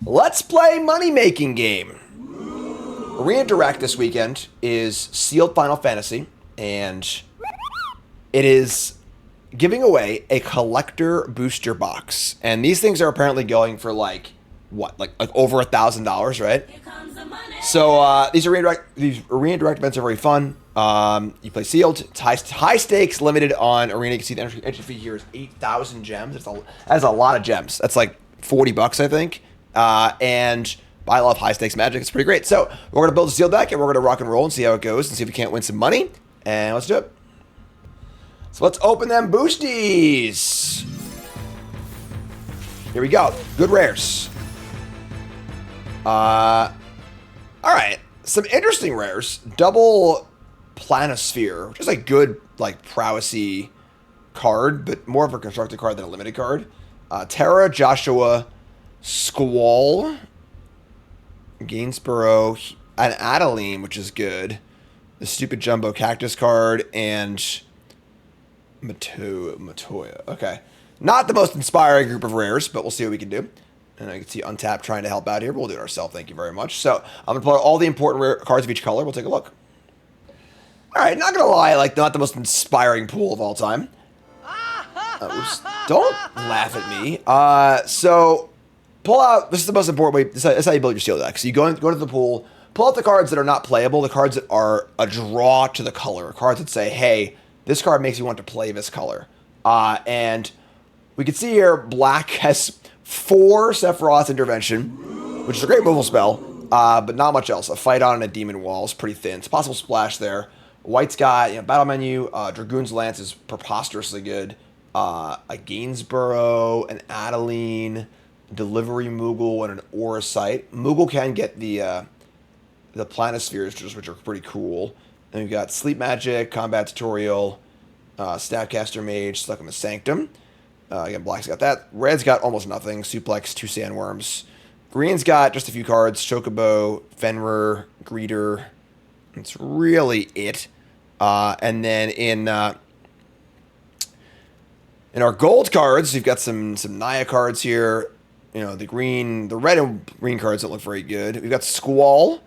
Let's play money-making game. Arena Direct this weekend is sealed Final Fantasy, and it is giving away a collector booster box. And these things are apparently going for like over $1,000, right? So these Arena Direct events are very fun. You play sealed. It's high stakes, limited on Arena. You can see the entry fee here is 8,000 gems. That's a lot of gems. That's like $40, I think. And I love high stakes Magic. It's pretty great. So we're going to build a sealed deck, and we're going to rock and roll and see how it goes and see if we can't win some money. And let's do it. So let's open them boosties. Here we go. Good rares. All right. Some interesting rares. Double Planisphere, which is a good, like, prowessy card, but more of a constructed card than a limited card. Terra, Joshua, Squall, Gainsborough, and Adeline, which is good. The stupid Jumbo Cactus card, and Matoya. Okay. Not the most inspiring group of rares, but we'll see what we can do. And I can see Untap trying to help out here, but we'll do it ourselves. Thank you very much. So I'm going to pull out all the important rare cards of each color. We'll take a look. All right, not going to lie, like, not the most inspiring pool of all time. Oops. Don't laugh at me. So pull out, this is the most important way, this is how you build your steel deck. So you go into the pool, pull out the cards that are not playable, the cards that are a draw to the color, cards that say, hey, this card makes you want to play this color. And we can see here, black has 4 Sephiroth's Intervention, which is a great removal spell, but not much else. A Fight On and a Demon Wall is pretty thin. It's a possible splash there. White's got, battle menu, Dragoon's Lance is preposterously good. A Gainsborough, an Adeline, Delivery Moogle, and an Aura Sight. Moogle can get the Planispheres, which are pretty cool. Then we've got Sleep Magic, Combat Tutorial, Statcaster Mage, Stuck in the Sanctum. Again, Black's got that. Red's got almost nothing. Suplex, 2 Sandworms. Green's got just a few cards. Chocobo, Fenrir, Greeter. That's really it. And then in our gold cards, we've got some Naya cards here. The red and green cards that look very good. We've got Squall.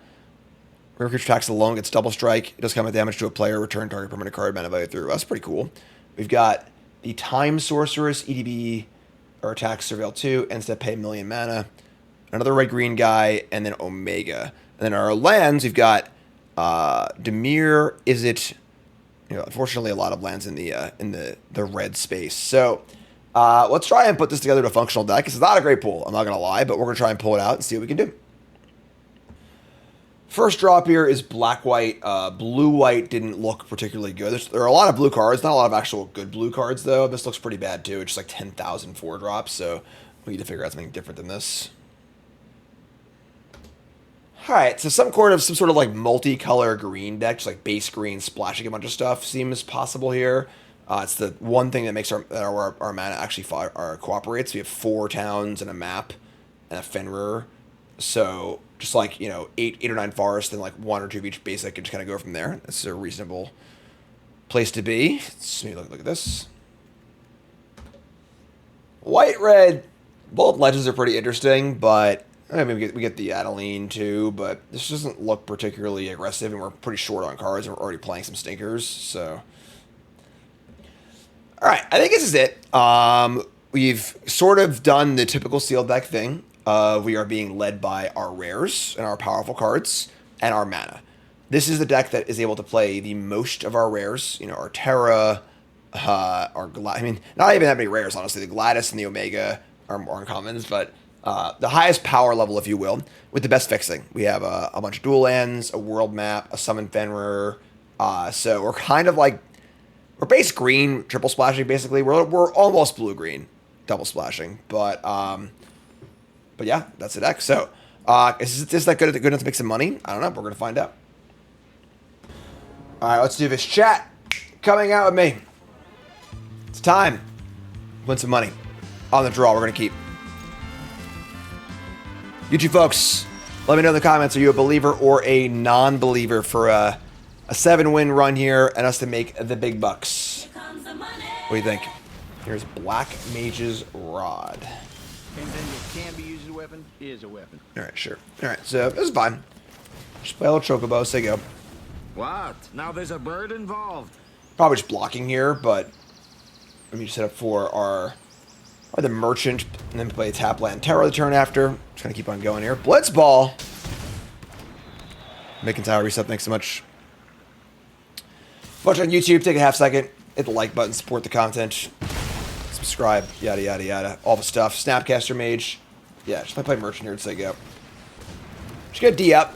Whenever creature attacks alone, gets double strike. It does come with damage to a player. Return target permanent card, mana value through. That's pretty cool. We've got the Time Sorceress, EDB, or attack Surveil 2, instead pay 1,000,000 mana. Another red-green guy, and then Omega. And then our lands, we've got Demir, Izzet. Unfortunately, a lot of lands in the red space. So let's try and put this together to a functional deck. It's not a great pool, I'm not going to lie, but we're going to try and pull it out and see what we can do. First drop here is black-white. Blue-white didn't look particularly good. There are a lot of blue cards, not a lot of actual good blue cards, though. This looks pretty bad, too. It's just like 10,000 4-drops, so we need to figure out something different than this. All right, so some sort of like multicolor green deck, just like base green, splashing a bunch of stuff seems possible here. It's the one thing that makes our mana actually cooperates. We have 4 towns and a map and a Fenrir. So just like, 8 or 9 forests and like 1 or 2 of each basic and just kind of go from there. That's a reasonable place to be. Let's maybe look at this. White, red, both legends are pretty interesting, but I mean, we get the Adeline too, but this doesn't look particularly aggressive, and we're pretty short on cards, and we're already playing some stinkers, so. All right, I think this is it. We've sort of done the typical sealed deck thing. We are being led by our rares and our powerful cards and our mana. This is the deck that is able to play the most of our rares. Our Terra, our not even that many rares, honestly. The Gladys and the Omega are more uncommons, but the highest power level, if you will, with the best fixing. We have a bunch of dual lands, a world map, a summon Fenrir. So we're kind of like, we're base green, triple splashing, basically. We're almost blue-green, double splashing. But yeah, that's the deck. So is this that good enough to make some money? I don't know. We're going to find out. All right, let's do this. Chat, coming out with me. It's time. Win some money. On the draw, we're going to keep. YouTube folks, let me know in the comments, are you a believer or a non-believer for a 7-win run here and us to make the big bucks? What do you think? Here's Black Mage's Rod. Can be used as a weapon. weapon is a weapon. All right, sure. All right, so this is fine. Just play a little chocobo, say go. What? Now there's a bird involved. Probably just blocking here, but let me just set up for our the merchant, and then play tap land terror the turn after. Just gonna keep on going here. Blitzball. Making tower reset. Thanks so much. Watch on YouTube. Take a half second. Hit the like button. Support the content. Subscribe. Yada yada yada. All the stuff. Snapcaster Mage. Yeah, just play merchant here and say go. Just get D up.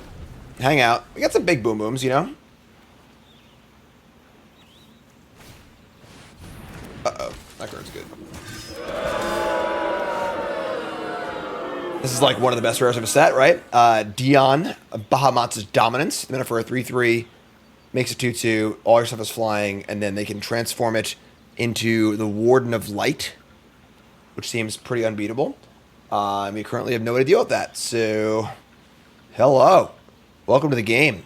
Hang out. We got some big boom booms, you know. Uh-oh. That card's good. This is like one of the best rares of a set, right? Dion, Bahamut's Dominance. And then for a 3/3, makes a 2/2. All your stuff is flying, and then they can transform it into the Warden of Light, which seems pretty unbeatable. We currently have no way to deal with that. So, hello. Welcome to the game.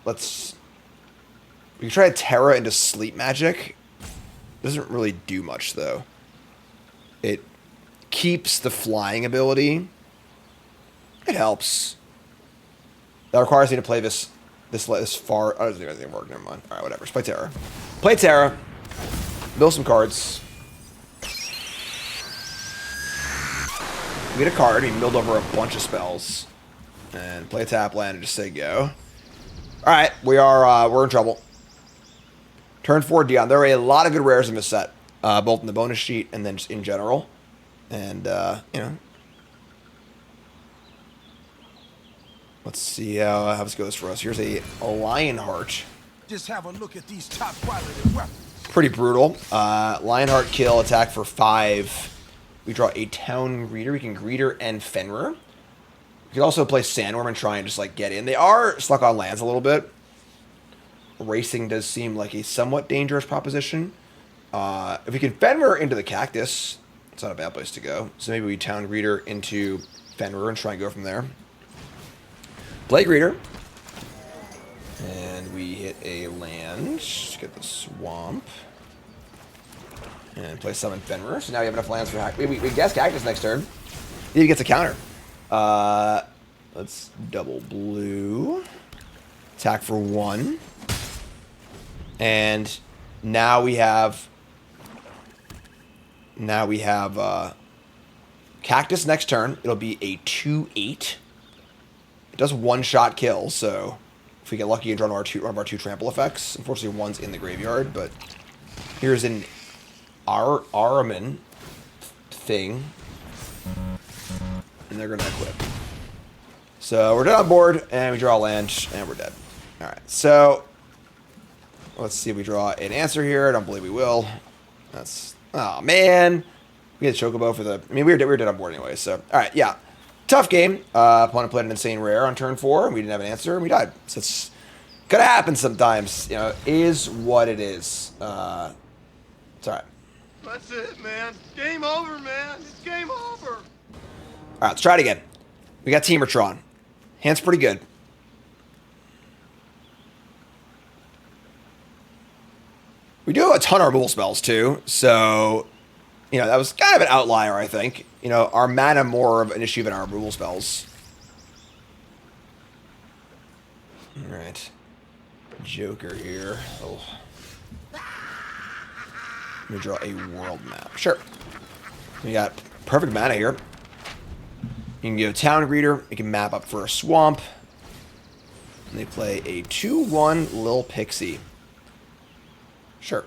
Let's... We can try to Terra into Sleep Magic. Doesn't really do much, though. It keeps the flying ability. It helps. That requires me to play this far. Oh, it doesn't even work. Never mind. All right, whatever. Just play Terra. Play Terra. Mill some cards. We get a card. We milled over a bunch of spells. And play a tap land and just say go. All right, we're in trouble. Turn 4 Dion. There are a lot of good rares in this set, both in the bonus sheet and then just in general. And, you know. Let's see how this goes for us. Here's a Lionheart. Just have a look at these top quality weapons. Pretty brutal. Lionheart kill, attack for 5. We draw a Town Greeter. We can Greeter and Fenrir. We can also play Sandworm and try and just, like, get in. They are stuck on lands a little bit. Racing does seem like a somewhat dangerous proposition. If we can Fenrir into the Cactus, it's not a bad place to go. So maybe we Town Greeter into Fenrir and try and go from there. Play Greeter. And we hit a land. Just get the Swamp. And play Summon Fenrir. So now we have enough lands for hack. We guess Cactus next turn. He gets a counter. Let's double blue. Attack for 1. And now we have Cactus next turn. It'll be a 2/8. It does one-shot kill, so if we get lucky and draw one of our two trample effects. Unfortunately, one's in the graveyard, but here's an Araman thing. And they're going to equip. So we're dead on board, and we draw a land, and we're dead. Alright, so let's see if we draw an answer here. I don't believe we will. That's... Oh, man. We had Chocobo for the... I mean, we were dead on board anyway, so... Alright, yeah. Tough game. Opponent played an insane rare on turn 4, and we didn't have an answer, and we died. So it's gonna happen sometimes. You know, is what it is. It's alright. That's it, man. Game over, man. It's game over. Alright, let's try it again. We got Teamertron. Hand's pretty good. We do have a ton of removal spells, too, so... You know, that was kind of an outlier, I think. You know, our mana more of an issue than our removal spells. Alright. Joker here. Oh. Let me draw a world map. Sure. We got perfect mana here. You can go Town Greeter. You can map up for a Swamp. And they play a 2/1 Lil Pixie. Sure.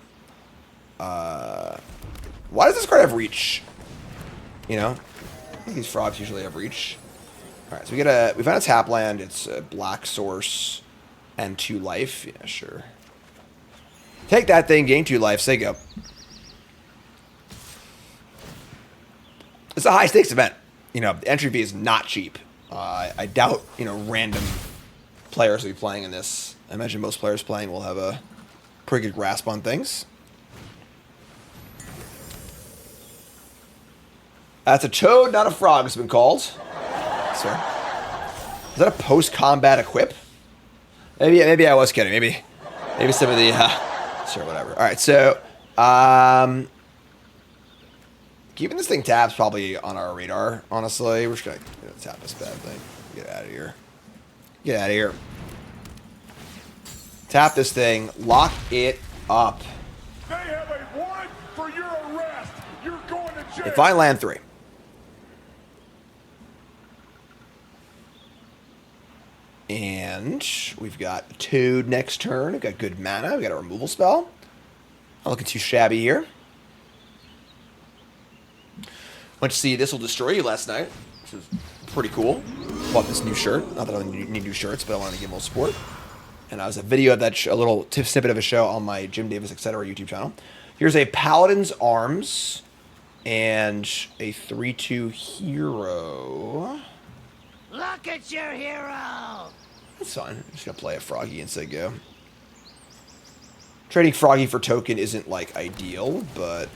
Why does this card have reach? You know? I think these frogs usually have reach. Alright, so we found a tap land. It's a black source and 2 life. Yeah, sure. Take that thing, gain 2 life, say go. It's a high stakes event. You know, the entry fee is not cheap. I doubt, you know, random players will be playing in this. I imagine most players playing will have a pretty good grasp on things. That's a toad, not a frog, it's been called. Sir. Is that a post-combat equip? Maybe I was kidding. Maybe some of the... sure, whatever. Alright, so... Keeping this thing tapped probably on our radar, honestly. We're just going to tap this bad thing. Get out of here. Get out of here. Tap this thing. Lock it up. They have a warrant for your arrest. You're going to jail. If I land 3. And we've got Toad next turn. We've got good mana. We've got a removal spell. Not looking too shabby here. Went to see This Will Destroy You last night, which was pretty cool. Bought this new shirt. Not that I need new shirts, but I wanted to give them a little support. And I was a video of that, a little snippet of a show on my Jim Davis, etc. YouTube channel. Here's a Paladin's Arms and a 3/2 hero. Look at your hero! That's fine. I'm just going to play a Froggy and say go. Trading Froggy for token isn't, like, ideal, but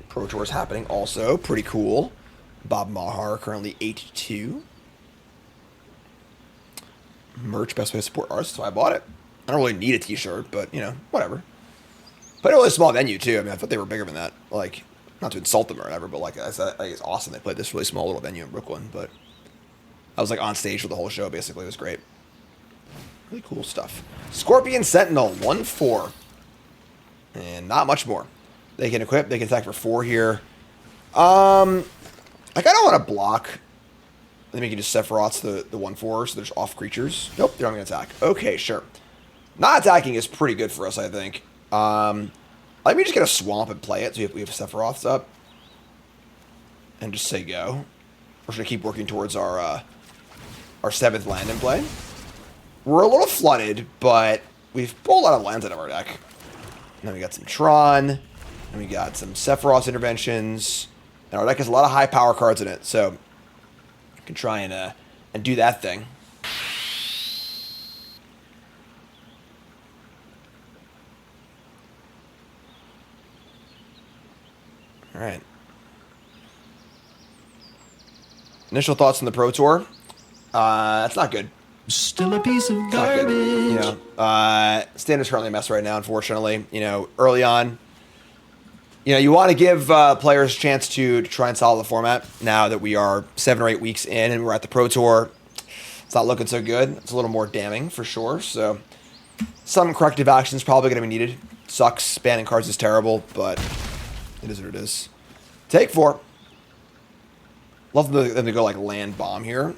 Pro Tour is happening also. Pretty cool. Bob Maher currently 82. Merch, best way to support artists, so I bought it. I don't really need a t-shirt, but, you know, whatever. Played a really small venue, too. I mean, I thought they were bigger than that. Like, not to insult them or whatever, but, like, I think it's awesome they played this really small little venue in Brooklyn, but I was, like, on stage for the whole show, basically. It was great. Really cool stuff. Scorpion Sentinel, 1/4. And not much more. They can equip, they can attack for 4 here. Like, I don't want to block. Then we can just Sephiroth's the 1/4, so there's off creatures. Nope, they're not going to attack. Okay, sure. Not attacking is pretty good for us, I think. Let me just get a swamp and play it, so we have Sephiroth's up. And just say go. We're going to keep working towards our 7th land in play. We're a little flooded, but we've pulled a lot of lands out of our deck. And then we got some Tron, and we got some Sephiroth's interventions. And our deck has a lot of high power cards in it, so you can try and do that thing. All right. Initial thoughts on the Pro Tour. It's not good. Still a piece of It's not good. garbage. You know, Standard's currently a mess right now, unfortunately. You know, early on, you know, you want to give players a chance to try and solve the format. Now that we are 7 or 8 weeks in and we're at the Pro Tour, it's not looking so good. It's a little more damning for sure. So some corrective action is probably going to be needed. Sucks. Banning cards is terrible, but it is what it is. Take 4. Love them to go like land bomb here.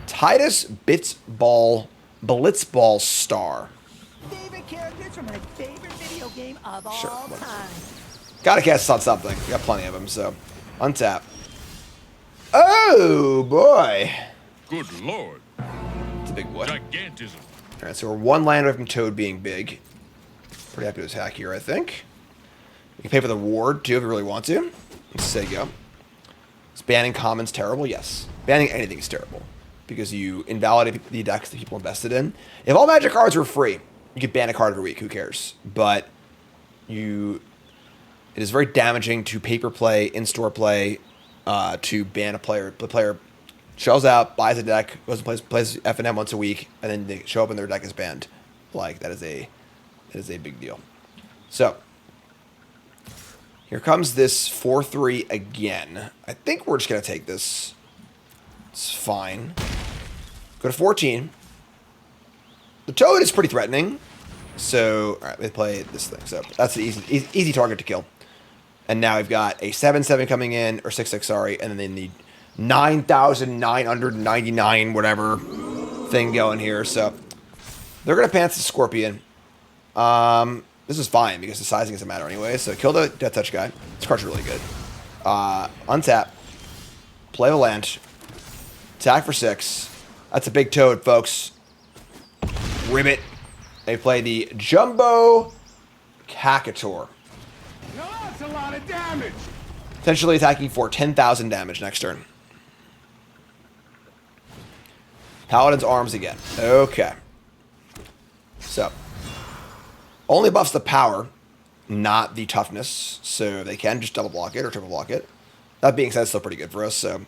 Titus Blitzball Star. Favorite characters from my favorite video game of Sure, all whatever. time. Gotta cast on something. We got plenty of them, so untap. Oh boy, Good lord. it's a big boy. Gigantism. All right, so we're 1 land away from Toad being big. Pretty happy to attack here, I think. You can pay for the ward too if you really want to. Let's say go. Is banning commons terrible? Yes. Banning anything is terrible because you invalidate the decks that people invested in. If all Magic cards were free, you could ban a card every week. Who cares? But it is very damaging to paper play, in-store play, to ban a player. The player shells out, buys a deck, goes and plays F&M once a week, and then they show up and their deck is banned. Like, that is a big deal. So, here comes this 4/3 again. I think we're just going to take this. It's fine. Go to 14. The Toad is pretty threatening. So, all right, we play this thing. So, that's an easy target to kill. And now we've got a 7/7 coming in, or 6/6, sorry, and then the 9,999 whatever thing going here. So, they're going to pants the Scorpion. This is fine because the sizing doesn't matter anyway. So, kill the Death Touch guy. This card's really good. Untap. Play the land. Attack for 6. That's a big Toad, folks. Ribbit. They play the Jumbo Kakator. Now that's a lot of damage. Potentially attacking for 10,000 damage next turn. Paladin's Arms again. Okay. So, only buffs the power, not the toughness. So they can just double block it or triple block it. That being said, it's still pretty good for us. So,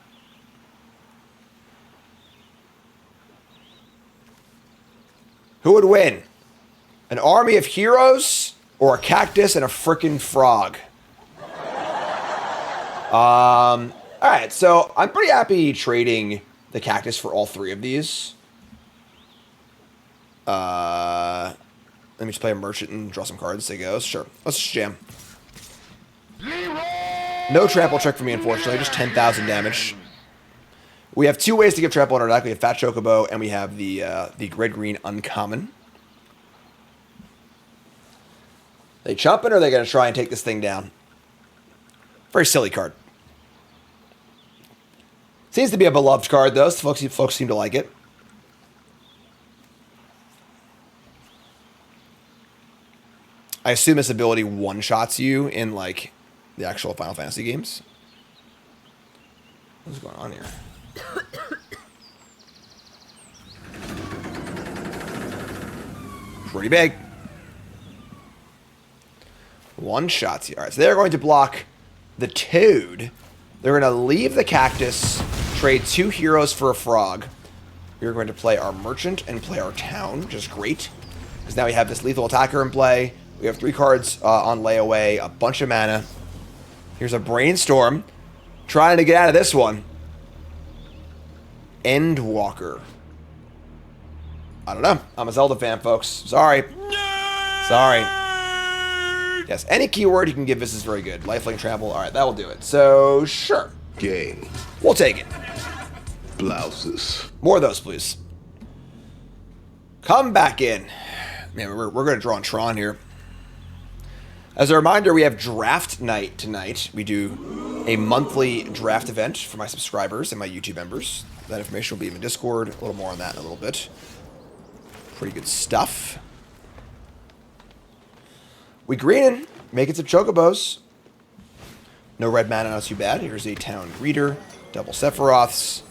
who would win? An army of heroes or a cactus and a frickin' frog? All right, so I'm pretty happy trading the cactus for all three of these. Let me just play a merchant and draw some cards. There goes. Sure. Let's just jam. No trample check for me, unfortunately. Just 10,000 damage. We have two ways to give trample in our deck. We have Fat Chocobo, and we have the red-green uncommon. They chumping, or are they going to try and take this thing down? Very silly card. Seems to be a beloved card, though. So folks seem to like it. I assume this ability one-shots you in, like, the actual Final Fantasy games. What's going on here? Pretty big. One-shots you. All right, so they're going to block the Toad. They're going to leave the Cactus, trade 2 heroes for a frog. We're going to play our Merchant and play our Town, which is great. Because now we have this lethal attacker in play. We have 3 cards on layaway, a bunch of mana. Here's a Brainstorm. Trying to get out of this one. Endwalker. I don't know. I'm a Zelda fan, folks. Sorry. Sorry. Yes, any keyword you can give this is very good. Lifelink Trample. All right, that will do it. So, sure. Game. We'll take it. Blouses. More of those, please. Come back in. Man, we're going to draw on Tron here. As a reminder, we have draft night tonight. We do a monthly draft event for my subscribers and my YouTube members. That information will be in the Discord. A little more on that in a little bit. Pretty good stuff. We greening, making some chocobos. No red mana, not too bad. Here's a Town Greeter, double Sephiroths.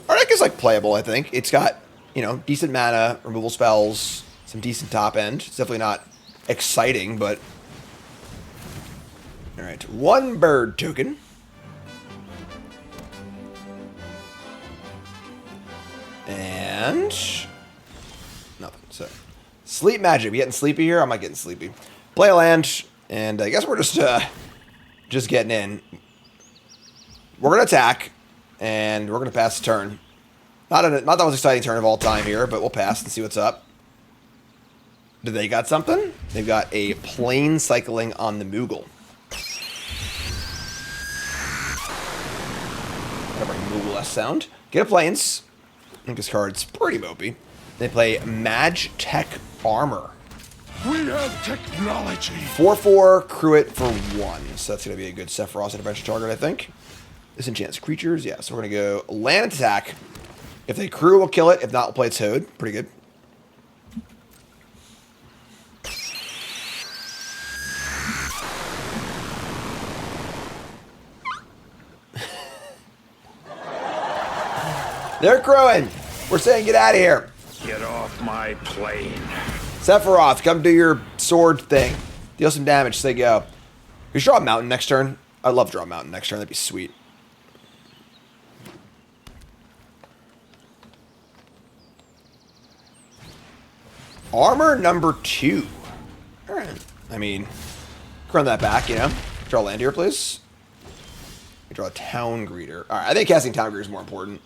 Our deck is like playable, I think. It's got, you know, decent mana, removal spells, some decent top end. It's definitely not exciting, but all right, 1 bird token. And nothing. So sleep magic. We getting sleepy here? I'm not getting sleepy. Play a land, and I guess we're just getting in. We're gonna attack, and we're gonna pass the turn. Not the most exciting turn of all time here, but we'll pass and see what's up. Do they got something? They've got a plane cycling on the Moogle. Whatever Moogle-esque sound. Get a planes. I think this card's pretty mopey. They play Mage Tech Armor. We have technology. 4/4, crew it for 1. So that's going to be a good Sephiroth intervention target, I think. Disenchants creatures. Yeah, so we're going to go land attack. If they crew, we'll kill it. If not, we'll play Toad. Pretty good. They're crowing. We're saying get out of here. Get off my plane. Sephiroth, come do your sword thing. Deal some damage. Say go. You draw a mountain next turn. I'd love to draw a mountain next turn. That'd be sweet. Armor number 2. All right. I mean, run that back, you know. Draw land here, please. We draw a Town Greeter. All right. I think casting Town Greeter is more important.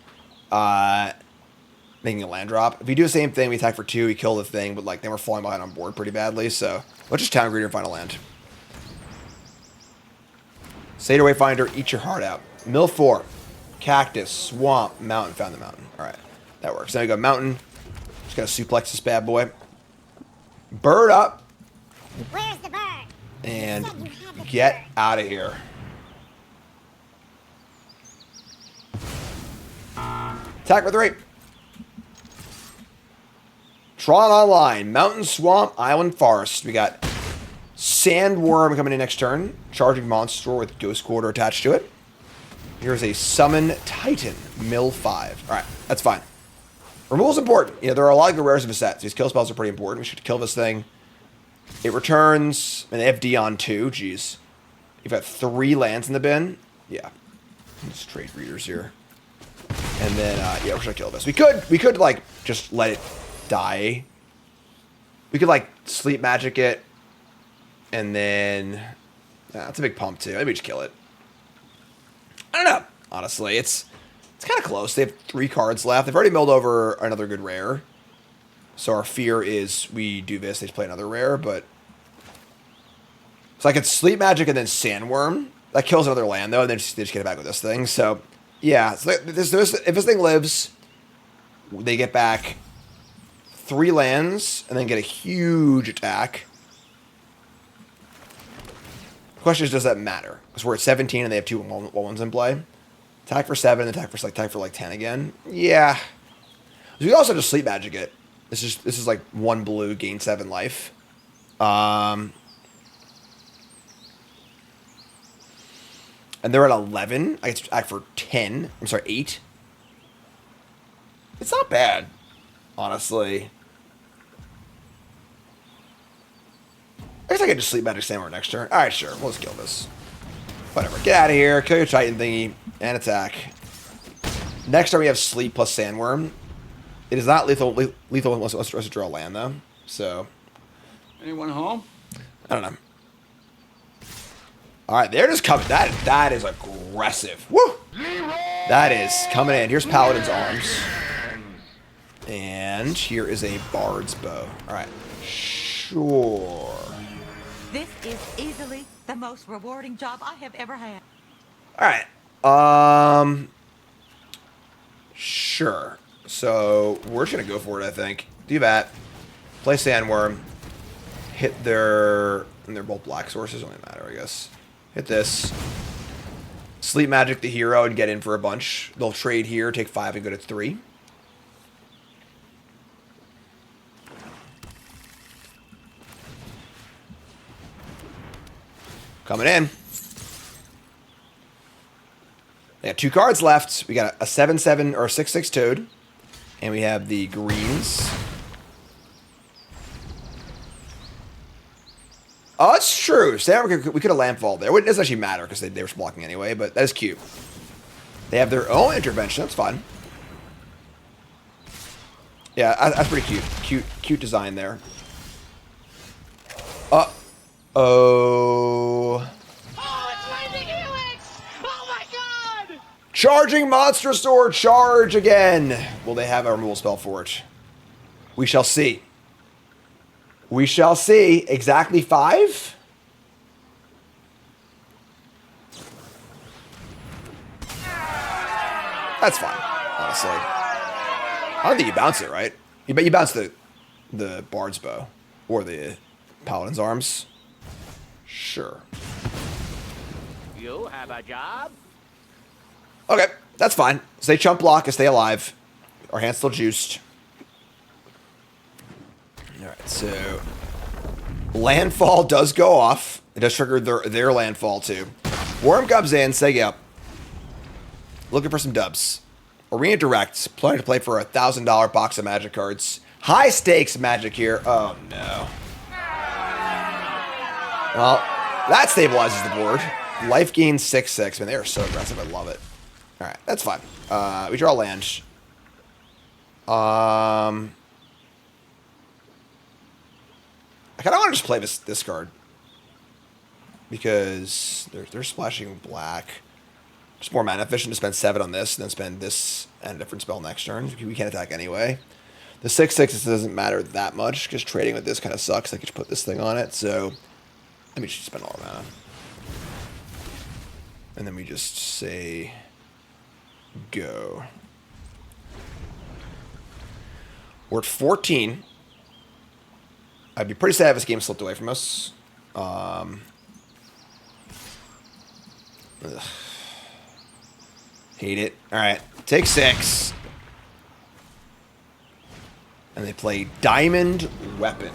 Making a land drop. If we do the same thing, we attack for 2, we kill the thing, but like then we're falling behind on board pretty badly, so let's just Town Greeter and find a land. Satyr Wayfinder, eat your heart out. Mill 4. Cactus, swamp, mountain. Found the mountain. Alright. That works. Now we go mountain. Just gotta suplex this bad boy. Bird up. Where's the bird? And get out of here. Attack for 3. Tron Online, Mountain, Swamp, Island, Forest. We got Sandworm coming in next turn. Charging Monster with Ghost Quarter attached to it. Here's a Summon Titan, Mill 5. Alright, that's fine. Removal's important. You know, there are a lot of good rares in the set. These kill spells are pretty important. We should kill this thing. It returns, and they have Dion too. Jeez. You've got 3 lands in the bin. Yeah. Let's trade readers here. And then, yeah, we're gonna kill this. We could like just let it die. We could like sleep magic it, and then that's a big pump too. Maybe just kill it. honestly. It's kind of close. They have 3 cards left. They've already milled over another good rare. So our fear is we do this, they play another rare, but... So I could Sleep Magic and then Sandworm. That kills another land, though, and then they just get it back with this thing. So, yeah. So if this thing lives, they get back 3 lands and then get a huge attack. The question is, does that matter? Because we're at 17 and they have 2 1/1s in play. Attack for 7, attack for like 10 again. Yeah. We could also just Sleep Magic it. This is like 1 blue, gain 7 life. And they're at 11. I get to act for 10. I'm sorry, 8. It's not bad, honestly. I guess I could just Sleep Magic Sandworm next turn. Alright, sure. We'll just kill this. Whatever. Get out of here. Kill your Titan thingy. And attack. Next turn we have Sleep plus Sandworm. It is not lethal unless us draw land, though. So. Anyone home? I don't know. Alright, they're just coming. That is aggressive. Woo! That is coming in. Here's Paladin's Arms. And here is a Bard's Bow. Alright. Sure. This is easily the most rewarding job I have ever had. Alright. Sure. So, we're just going to go for it, I think. Do that. Play Sandworm. Hit their... And they're both black sources. Don't matter, I guess. Hit this. Sleep Magic the hero and get in for a bunch. They'll trade here, take 5 and go to 3. Coming in. They got 2 cards left. We got a 7/7 or a 6/6 Toad. And we have the greens. Oh, it's true. We could have Landfall there. It doesn't actually matter because they were blocking anyway, but that is cute. They have their own intervention. That's fine. Yeah, that's pretty cute. Cute design there. Oh. Oh, it's Lightning Helix! Oh my god! Charging Monster Sword. Charge again. Will they have a removal spell for it? We shall see. We shall see. Exactly 5? That's fine, honestly. I don't think you bounce it, right? You bounce the Bard's Bow. Or the Paladin's Arms. Sure. You have a job? Okay, that's fine. So they chump block and stay alive. Our hand's still juiced. Alright, so Landfall does go off. It does trigger their Landfall too. Worm comes in, say yep. Looking for some dubs. Arena Direct, planning to play for a $1,000 box of Magic cards. High stakes Magic here. Oh no. Well, that stabilizes the board. Life gain 6/6. Man, they are so aggressive. I love it. Alright, that's fine. We draw land. I kind of want to just play this card. Because they're splashing black. It's more mana efficient to spend 7 on this and then spend this and a different spell next turn. We can't attack anyway. The 6/6 doesn't matter that much because trading with this kind of sucks. I could just put this thing on it. So let me just spend all our mana. And then we just say go. We're at 14. I'd be pretty sad if this game slipped away from us. Hate it. Alright. Take 6. And they play Diamond Weapon.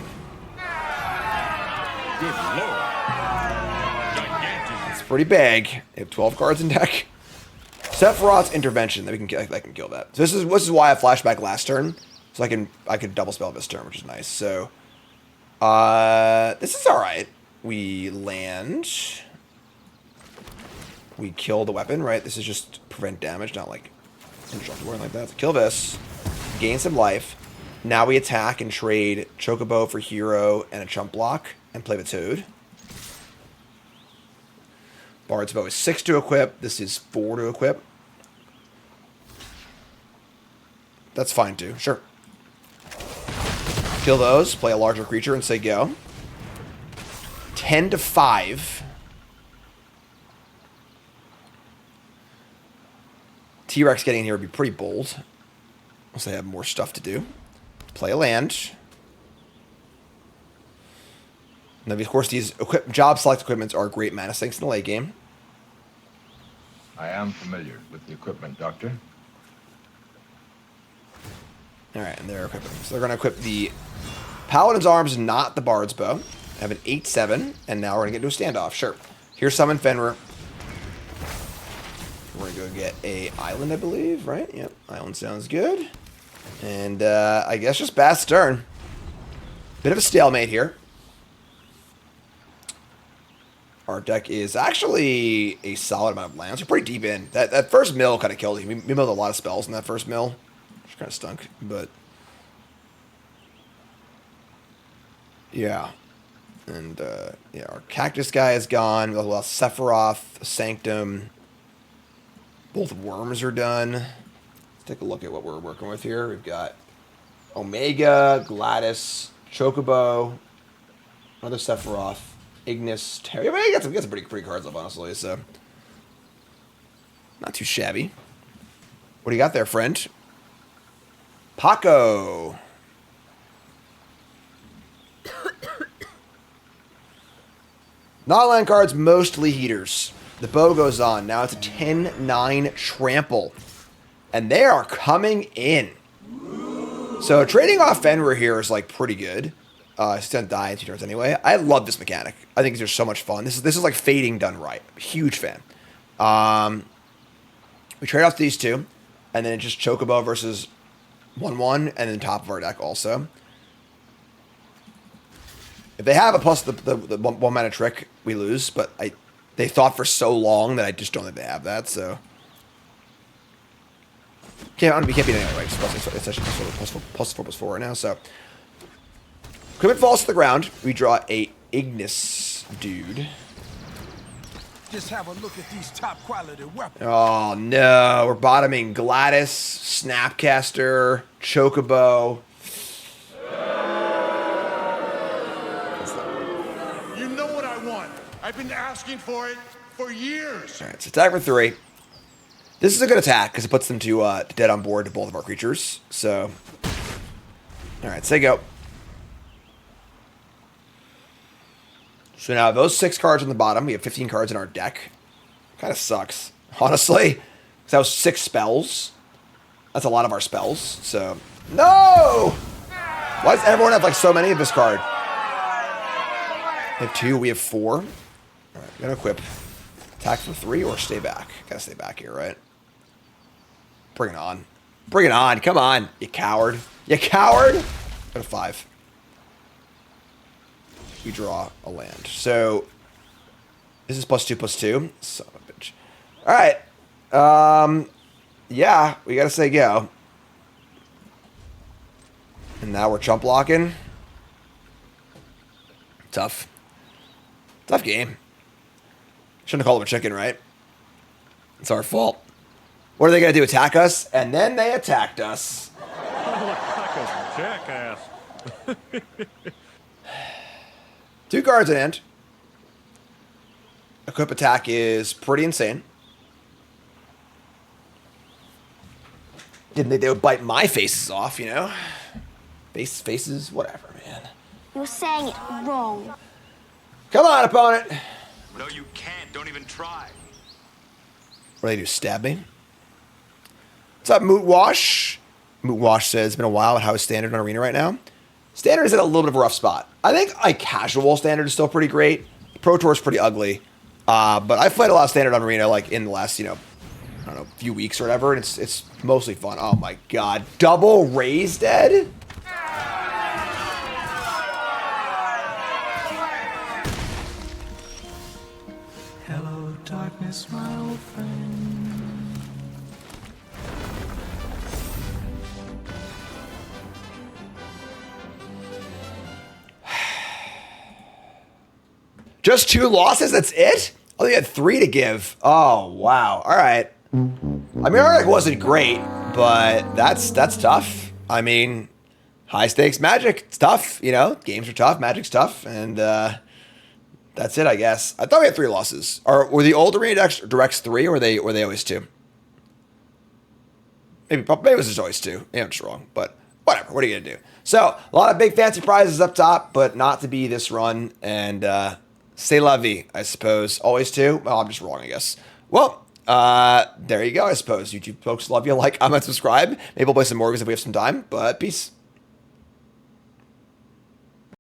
Good lord. It's pretty big. They have 12 cards in deck. Sephiroth's Intervention. I can kill that. So this is why I flashback last turn. So I could double spell this turn, which is nice. So this is alright. We land. We kill the weapon, right? This is just prevent damage, not like indestructible or anything like that. So kill this. Gain some life. Now we attack and trade Chocobo for hero and a chump block and play the Toad. Bard's Bow is 6 to equip. This is 4 to equip. That's fine too. Sure. Kill those. Play a larger creature and say go. 10 to 5. T-Rex getting in here would be pretty bold. Unless they have more stuff to do. Play a land. And then, of course, these job select equipments are great mana sinks in the late game. I am familiar with the equipment, Doctor. Alright, and they're equipping. So they're going to equip the Paladin's Arms, not the Bard's Bow. Have an 8-7, and now we're going to get into a standoff. Sure. Here's Summon Fenrir. We're going to go get a island, I believe, right? Yep, island sounds good. And I guess just Bath's turn. Bit of a stalemate here. Our deck is actually a solid amount of lands. We're pretty deep in. That first mill kind of killed him. We milled a lot of spells in that first mill. Which kind of stunk, but... yeah. And, yeah, our Cactus guy is gone. We lost Sephiroth, Sanctum. Both Worms are done. Let's take a look at what we're working with here. We've got Omega, Gladys, Chocobo, another Sephiroth, Ignis, Terry. I mean, we got some pretty cards up, honestly, so... not too shabby. What do you got there, friend? Paco. Non-land cards, mostly heaters. The bow goes on. Now it's a 10-9 trample. And they are coming in. So trading off Fenrir here is like pretty good. He's gonna die in 2 turns anyway. I love this mechanic. I think these are so much fun. This is like fading done right. Huge fan. We trade off these two. And then it's just Chocobo versus 1/1, and then top of our deck also. If they have a plus the one mana trick, we lose. But they thought for so long that I just don't think they have that. So we can't beat it anyway. It's actually +4/+4 right now. So equipment falls to the ground. We draw a Ignis dude. Just have a look at these top quality weapons. Oh no, we're bottoming Gladys, Snapcaster, Chocobo. You know what I want. I've been asking for it for years. Alright, so attack for 3. This is a good attack because it puts them to dead on board to both of our creatures. So, alright, say go. So now those 6 cards on the bottom, we have 15 cards in our deck. Kind of sucks, honestly. Because that was 6 spells. That's a lot of our spells. So, no! Why does everyone have like so many of this card? We have 2, we have 4. Alright, we're gonna equip. Attack for 3 or stay back. Gotta stay back here, right? Bring it on. Bring it on, come on, you coward. You coward! Go to 5. We draw a land. So, this is +2/+2. Son of a bitch. Alright. Yeah, we gotta say go. And now we're chump blocking. Tough. Tough game. Shouldn't have called him a chicken, right? It's our fault. What are they gonna do? Attack us? And then they attacked us. Jackass. 2 cards in hand. Equip attack is pretty insane. Didn't think they would bite my faces off, you know? Faces, whatever, man. You're saying it wrong. Come on, opponent. No, you can't. Don't even try. What do they do? Stab me? What's up, Moot Wash? Moot Wash says it's been a while. How is Standard on Arena right now? Standard is in a little bit of a rough spot. I think like casual Standard is still pretty great. Pro Tour is pretty ugly. But I've played a lot of Standard on Arena like in the last, I don't know, few weeks or whatever, and it's mostly fun. Oh my god. Double Raise Dead? Hello, darkness, my old friend. Just 2 losses? That's it? Oh, they had 3 to give. Oh, wow. All right. I mean, our deck wasn't great, But that's tough. I mean, high stakes Magic. It's tough. You know, games are tough. Magic's tough, and that's it, I guess. I thought we had 3 losses. Or were the old arena directs 3, or were they always 2? Maybe it was just always 2. Yeah, I'm just wrong, but whatever. What are you gonna do? So a lot of big fancy prizes up top, but not to be this run. And c'est la vie, I suppose. Always 2. Well, I'm just wrong, I guess. Well, there you go. I suppose YouTube folks love you. Like, comment, subscribe. Maybe we'll play some more if we have some time. But peace.